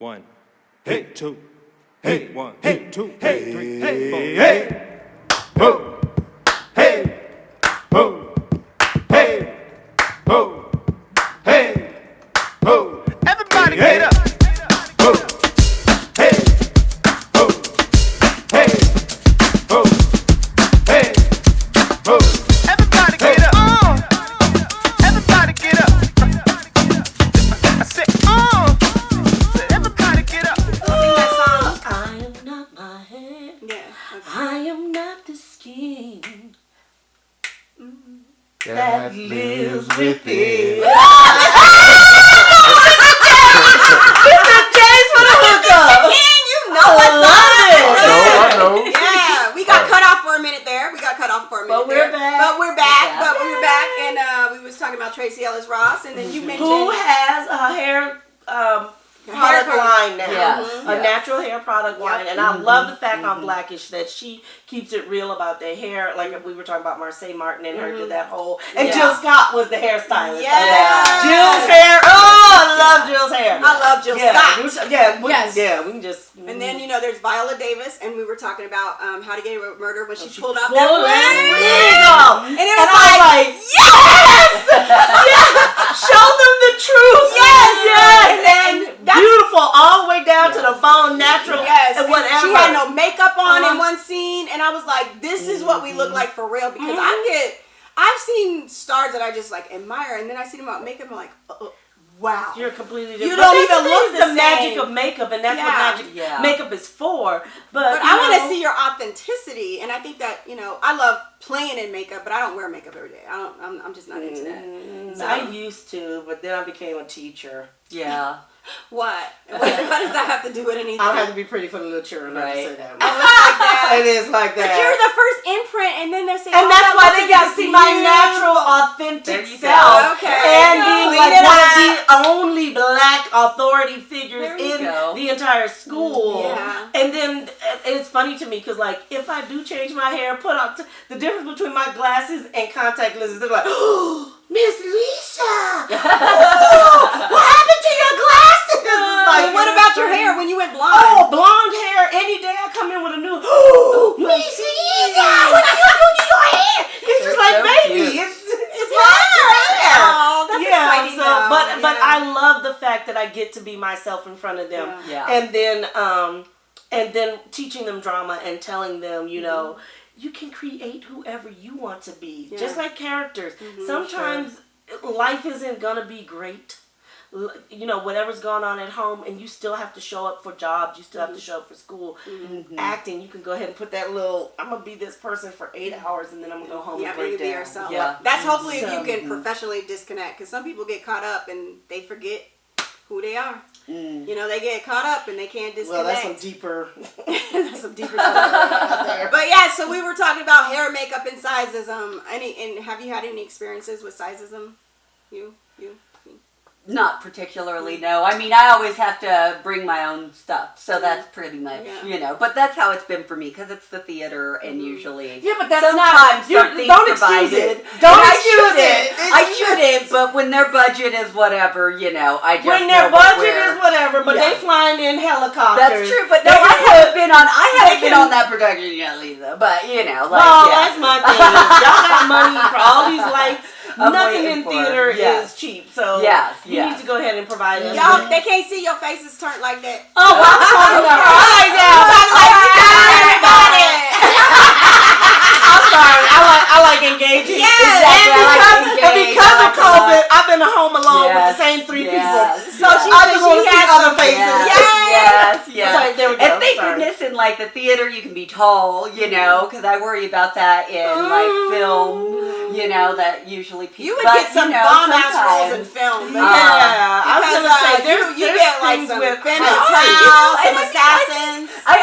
One, hey, two, hey, one, hey, two, hey, three, hey, four, hey, ho, hey, ho, hey, ho, hey, ho. Everybody get up. Ho, hey, ho, hey, ho, hey, ho. Everybody get up. Everybody get up. I said, everybody get up. Sing that song. I am not my head. Yeah. I am not the skin that lives within. Mr. James for the hookup. King, you know what's up. I know. Yeah, we got cut off for a minute there. But we're back. But we're back. And we was talking about Tracee Ellis Ross, and then you mentioned Who has a hair product line now? Yes, A yes. natural hair product line. And I love the fact on Blackish that she keeps it real about their hair. Like we were talking about Marseille Martin and her did that whole. And Jill Scott was the hairstylist. Yeah. Jill's hair. Oh, I love Jill's hair. I love Jill Scott. We can just. And then, there's Viola Davis, and we were talking about How to Get Away with Murder when she pulled out pulled that that wig. wig. And it And was I was like, yes! Show them the truth. Yes! And beautiful all the way down to the bone, natural. Yes, And whatever. she had no makeup on in one scene, and I was like, "This is what we look like for real." Because I've seen stars that I just like admire, and then I see them without makeup, and I'm like, wow, You're completely You different. don't But even that's look the the magic same. of makeup, and that's what magic makeup is for. But I want to see your authenticity, and I think that I love playing in makeup, but I don't wear makeup every day. I'm just not into that. So, I used to, but then I became a teacher. Yeah. what does that have to do with anything? I don't have to be pretty for the little children. I have to say that. Oh, it's like that. It is like that. But you're the first imprint, and then they say, And that's why they got to see my natural, authentic you self. go. Okay. And being Clean like it one of up. the only black authority figures There you in go. the entire school. Yeah. And then it's funny to me because, like, if I do change my hair, put on the difference between my glasses and contact lenses, they're like, oh, Miss Lisa! Oh, what happened to your glasses? It's like, What about your hair when you went blonde? Oh, blonde hair. Any day I come in with a new, oh, Miss Lisa, what are you doing to your hair? It's just like, so baby, cute. it's my hair. Oh, that's exciting. So, though. but I love the fact that I get to be myself in front of them. Yeah. And then teaching them drama and telling them, you can create whoever you want to be. Yeah. Just like characters. Sometimes life isn't going to be great. Whatever's going on at home, and you still have to show up for jobs, you still have to show up for school. Acting, you can go ahead and put that little, I'm going to be this person for 8 hours, and then I'm going to go home and where break you be down. yourself. Yeah. That's hopefully if So- you can professionally disconnect, because some people get caught up and they forget who they are. They get caught up and they can't disconnect. Well, that's some deeper. That's some deeper stuff out there. But yeah, so we were talking about hair, makeup, and Size-ism. And have you had any experiences with Size-ism? You? Not particularly, no. I mean, I always have to bring my own stuff, so that's pretty much, But that's how it's been for me, because it's the theater, and usually... Yeah, but that's sometimes not... something's Don't excuse provided. it. Don't And excuse it. I shouldn't, but when their budget is whatever, I just When their know what budget we're- is whatever, but they flying in helicopters. That's true, but no, They I can haven't been on that production yet, Lisa. But That's my thing. Y'all got money for all these lights. I'm Nothing waiting in for theater it. Yes. is cheap, so Yes, you yes. need to go ahead and provide us. Y'all, with- they can't see your faces turned like that. Oh, well, I'm talking about. I like that. I'm sorry. I like engaging. Yes. Exactly. I like And engaging. because I of like a COVID, lot. I've been home alone with Yes, the same three yes, people. So yes. she I just want to see has other some- faces. Yes. Sorry, there we go. And thank Sorry. goodness in the theater you can be tall, because I worry about that in film, that usually people. You would get some bomb-ass roles in film. Yeah, I was Because gonna say you there's get like things some with Femme height. Fatale, some I- assassins. I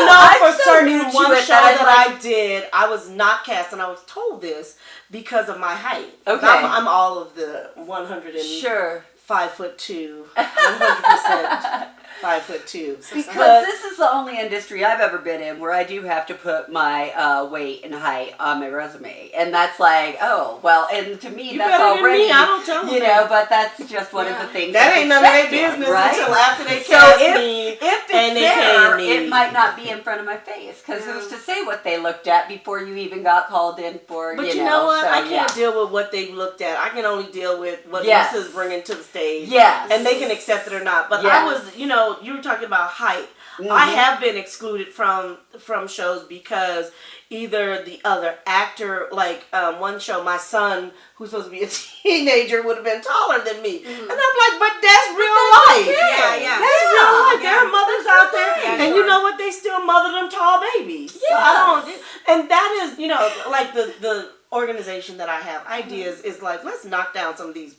know I'm for so certain new to one it show that that I did, I was not cast, and I was told this because of my height. Okay. I'm all of the 105'2", 100%. 5'2". Because this is the only industry I've ever been in where I do have to put my weight and height on my resume, and that's like, oh well, and to me You that's better than already, me, I don't tell them you that. know, but that's just one of the things That ain't none of their expected, business right? until after they So cast if me it's and they there, pay me. it might not be in front of my face, because who's to say what they looked at before you even got called in for, But you know what? so, I can't deal with what they've looked at. I can only deal with what Yes. Lisa's bringing to the stage. Yes. And they can accept it or not. But Yes. I was, you know, you were talking about height. I have been excluded from shows because either the other actor, like one show, my son, who's supposed to be a teenager, would have been taller than me. And I'm like, but that's real life. Yeah. That's real life. Yeah. There are mothers out there, Yeah, and sure. you know what? They still mother them tall babies. So I don't, and that is, you know, like the organization that I have, Ideas, is like, let's knock down some of these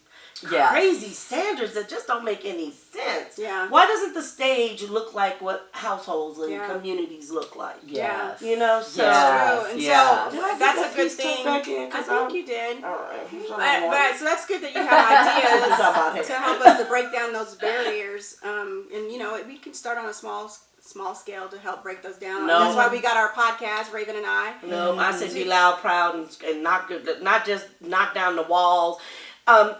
crazy standards that just don't make any sense. Yeah. Why doesn't the stage look like what households and Yeah. communities look like? Yes. You know, so Yes. True. And Yeah. so Did I get that's that a good piece tucked thing. back in? I 'Cause think I'm- you did. all right. But so that's good that you have ideas Talk about it. to help us to break down those barriers. And you know, we can start on a small scale to help break those down. No. That's why we got our podcast, Raven and I. No, I said be loud, proud, and not just knock down the walls.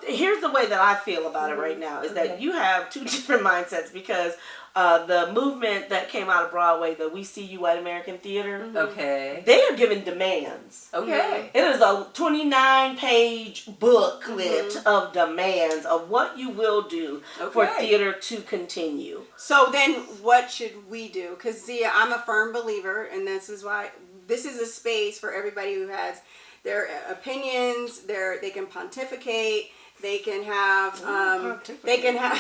Here's the way that I feel about it right now is that you have two different mindsets because the movement that came out of Broadway, the We See You at American Theater, Okay. they are given demands. Okay. It is a 29-page booklet of demands of what you will do for Okay. theater to continue. So then what should we do? Because see, I'm a firm believer, and this is why this is a space for everybody who has their opinions, they can pontificate, they can have, they can have,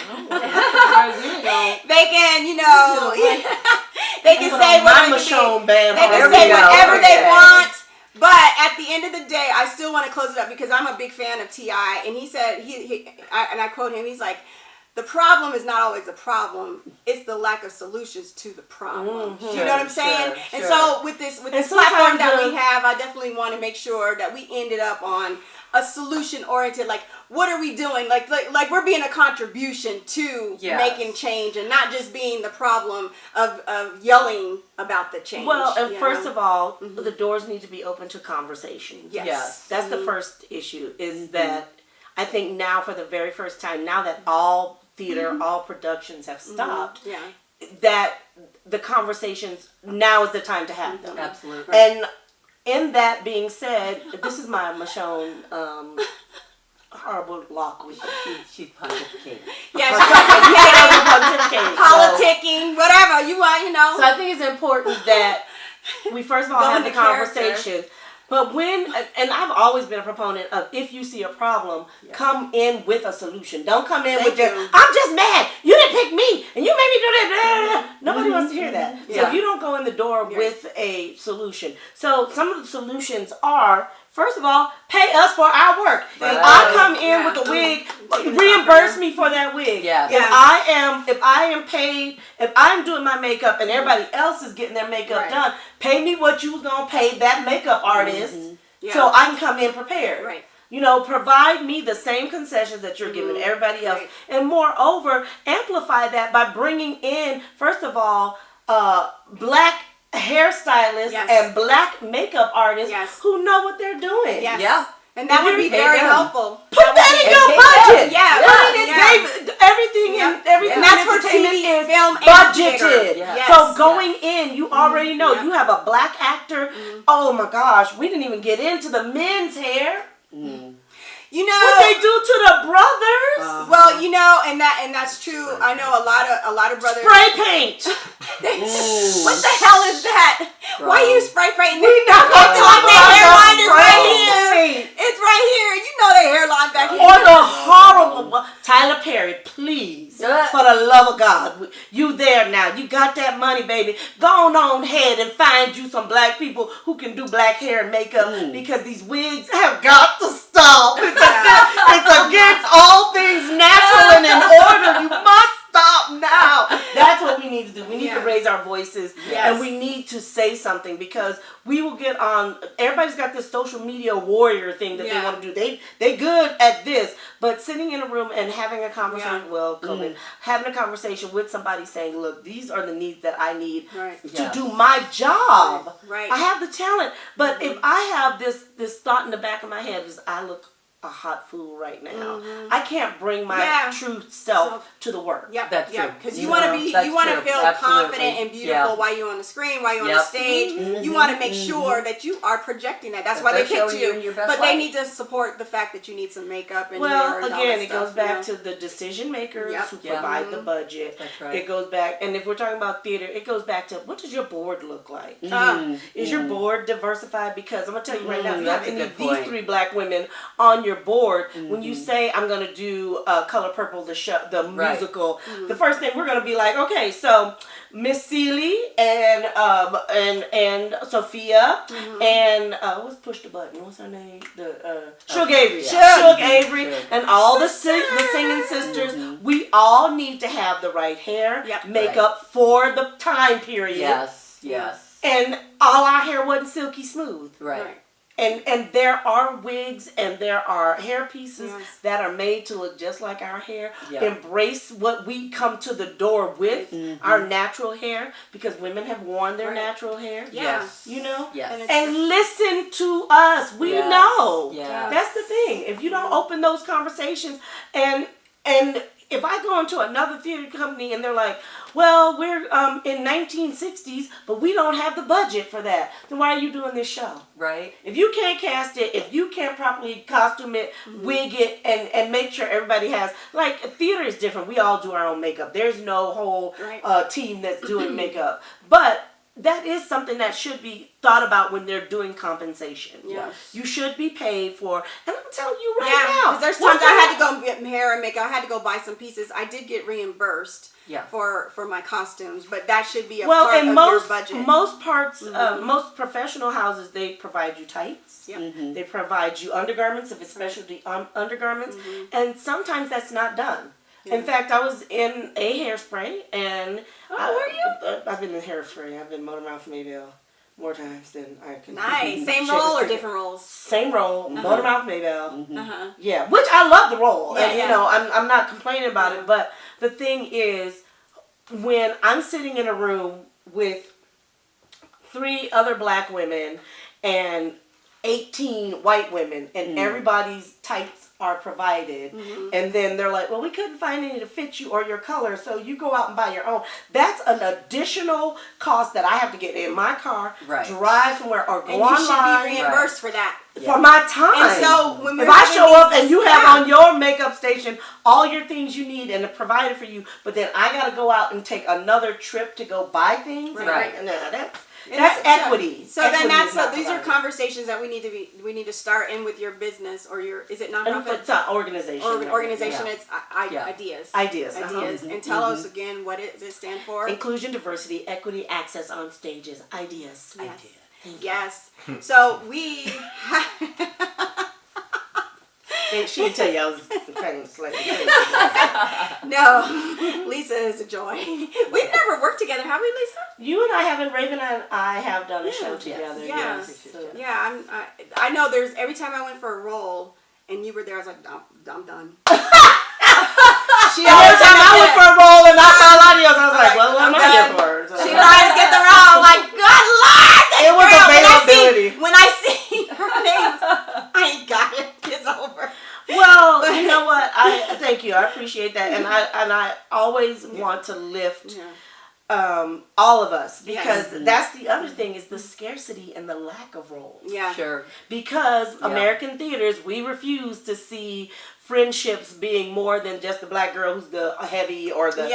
they can, you know, they can say whatever they can say whatever they want. But at the end of the day, I still want to close it up because I'm a big fan of T.I. And he said, and I quote him, he's like, the problem is not always a problem. It's the lack of solutions to the problem. You know what I'm saying? And so with this platform that we have, I definitely want to make sure that we ended up on a solution oriented, like what are we doing? Like we're being a contribution to making change and not just being the problem of yelling about the change. Well, and first of all, the doors need to be open to conversation. Yes. That's the first issue is that I think now for the very first time, now that all theater, all productions have stopped, that the conversations, now is the time to have them. Absolutely. And in that being said, this is my Michonne horrible lock with She's pontificating. Yes, politicking, whatever you want, you know. So I think it's important that we first of all Go have the into character. conversation. But and I've always been a proponent of if you see a problem, come in with a solution. Don't come in with just, I'm just mad. You didn't pick me and you made me do that. Nobody wants to hear that. So if you don't go in the door with a solution. So some of the solutions are, first of all, pay us for our work. If I come in with a wig, reimburse me for that wig. If I am paid, if I'm doing my makeup and everybody else is getting their makeup done, pay me what you was gonna pay that makeup artist so I can come in prepared. Right. You know, provide me the same concessions that you're giving everybody else. Right. And moreover, amplify that by bringing in, first of all, black hairstylists and black makeup artists who know what they're doing. Yes. Yeah. And that would be very helpful. Put that in your budget. Everything And that's for entertainment TV, is film, and budgeted. theater. So going in, you already know you have a black actor. Oh my gosh, we didn't even get into the men's hair. You know what they do to the brothers. Well, you know, and that's true. I know a lot of brothers. Spray paint. What the hell is that? Bro. Why are you spray painting? We not gonna talk their about hairline is right spray here. paint. It's right here. You know their hairline back here. Or the horrible Tyler Perry, please, for the love of God, you there now. You got that money, baby. Go on ahead and find you some black people who can do black hair and makeup because these wigs have got to stop. It's against all things natural and in order. You must stop now. That's what we need to do. We need to raise our voices and we need to say something because we will get on. Everybody's got this social media warrior thing that they want to do. They good at this, but sitting in a room and having a conversation, having a conversation with somebody saying, look, these are the needs that I need to do my job. Right. I have the talent, but if I have this thought in the back of my head is I look a hot fool right now. I can't bring my true self to the work. Yep, that's true. Because you want to be, you want to feel confident and beautiful while you're on the screen, while you're on the stage. You want to make sure that you are projecting that. That's why they picked you. But they need to support the fact that you need some makeup and hair and again, all it that goes back to the decision makers who provide the budget. That's right. It goes back, and if we're talking about theater, it goes back to what does your board look like? Is your board diversified? Because I'm gonna tell you right now, if you have any of these 3 black women on your board, when you say I'm gonna do Color Purple, the musical, the first thing we're gonna be like, okay, so Miss Seeley and Sophia and what's Push the Button? What's her name? The Suge Avery. Suge Avery and all the singing sisters. We all need to have the right hair, makeup for the time period. Yes. And all our hair wasn't silky smooth. Right. And there are wigs and there are hair pieces that are made to look just like our hair. Embrace what we come to the door with, our natural hair, because women have worn their natural hair. Yes. You know? Yes. And listen to us. We know. Yes. That's the thing. If you don't open those conversations and if I go into another theater company and they're like, well, we're in 1960s, but we don't have the budget for that, then why are you doing this show? Right. If you can't cast it, if you can't properly costume it, wig it, and make sure everybody has, like, theater is different. We all do our own makeup. There's no whole team that's doing makeup. But that is something that should be thought about when they're doing compensation. Yes. You should be paid for, and I'm telling you right now. Because there's times I had to go get hair and makeup. I had to go buy some pieces. I did get reimbursed for my costumes, but that should be a part of your budget. Most parts, most professional houses, they provide you tights. They provide you undergarments if it's specialty undergarments, and sometimes that's not done. In fact, I was in a hairspray, and I've been in hairspray. I've been Motormouth Maybelle more times than I can. Nice. Same role or different roles? Same role. Motormouth Maybelle. Yeah, which I love the role, and you know, I'm not complaining about it. But the thing is, when I'm sitting in a room with 3 other black women and 18 white women, and everybody's tights are provided, and then they're like, well, we couldn't find any to fit you or your color, so you go out and buy your own. That's an additional cost that I have to get in my car, drive somewhere, or go online. And you should be reimbursed for that. For my time. And so when if I show up and you have on your makeup station all your things you need and provided for you, but then I got to go out and take another trip to go buy things. That's equity. So equity then these are conversations that we need to start in with your business or your, is it nonprofit? It's an organization. Organization. It's ideas. Ideas. And tell us again, what does it stand for? Inclusion, diversity, equity, access on stages. Ideas. Yes. So we she didn't tell you I was kind of slightly crazy. No, Lisa is a joy. We've never worked together, have we, Lisa? You and I haven't. Raven and I have done a show together. I know. There's every time I went for a role and you were there, I was like, I'm done. Every time I went for a role and I saw Latios, I was like, well, what am I here for? She tries to get the role. Like, good Lord, it was availability. When I see her name, I ain't got it. It's over. Well, you know what? Thank you. I appreciate that, and I always want to lift all of us, because that's the other thing, is the scarcity and the lack of roles. Yeah, sure. Because American theaters, we refuse to see friendships being more than just the black girl who's the heavy or the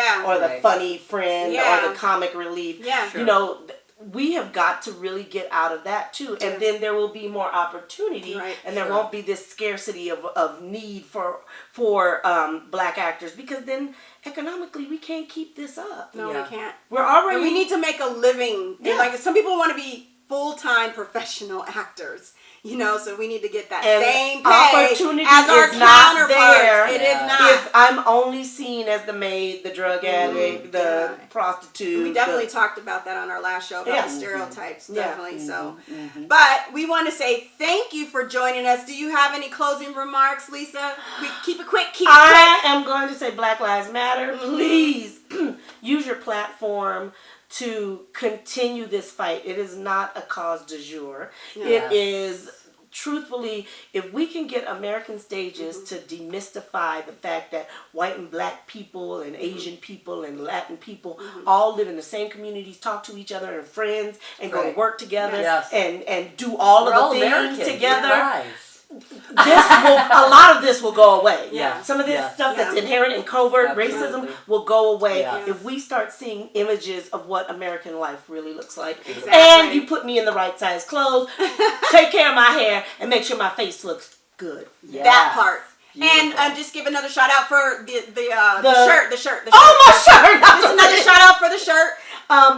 funny friend or the comic relief. Yeah, sure. You know, we have got to really get out of that too, and then there will be more opportunity, and there won't be this scarcity of need for black actors, because then economically we can't keep this up. No, we can't. We're already. And we need to make a living. Yeah. Like, some people want to be full-time professional actors. So we need to get that And same pay opportunity as our is not counterparts. there. It is not. If I'm only seen as the maid, the drug addict, the prostitute. We definitely talked about that on our last show about Yeah. the stereotypes, Yeah. definitely. So, but we want to say thank you for joining us. Do you have any closing remarks, Lisa? Keep it quick. I am going to say Black Lives Matter. Please use your platform to continue this fight. It is not a cause du jour. Yes. It is, truthfully, if we can get American stages to demystify the fact that white and black people and Asian people and Latin people all live in the same communities, talk to each other and friends, and go to work together and do all We're of all the things Americans, together. guys. A lot of this will go away. Yeah. Some of this stuff that's inherent in covert Absolutely. racism will go away Yeah. if we start seeing images of what American life really looks like. Exactly. And you put me in the right size clothes, take care of my hair, and make sure my face looks good. Yeah. That part. Beautiful. And just give another shout out for the shirt. Oh, my shirt! Just another shout out for the shirt.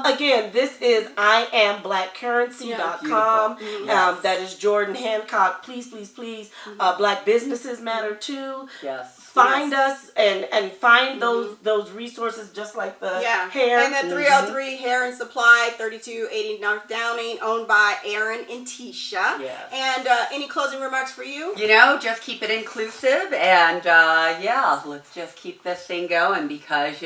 Again, this is IamBlackCurrency.com. Yes. That is Jordan Hancock. Please, please, please. Black businesses matter too. Yes. Find us and find those resources, just like the hair. And then 303 Hair and Supply, 3280 North Downing, owned by Aaron and Tisha. Yes. And any closing remarks for you? Just keep it inclusive and let's just keep this thing going because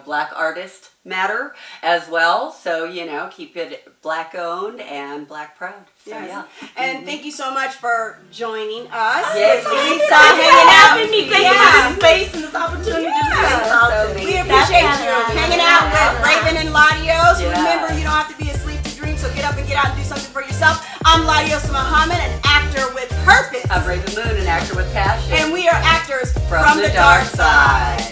black artists matter as well. So, keep it black owned and black proud. So, Yes. And thank you so much for joining us. Yes, Lisa, hanging out with me. Thank you for this space and this opportunity to say something. We appreciate you hanging out with Raven and Latios. Yeah. Remember, you don't have to be asleep to dream, so get up and get out and do something for yourself. I'm Latios Muhammad, an actor with purpose. I'm Raven Moon, an actor with passion. And we are actors From the dark side.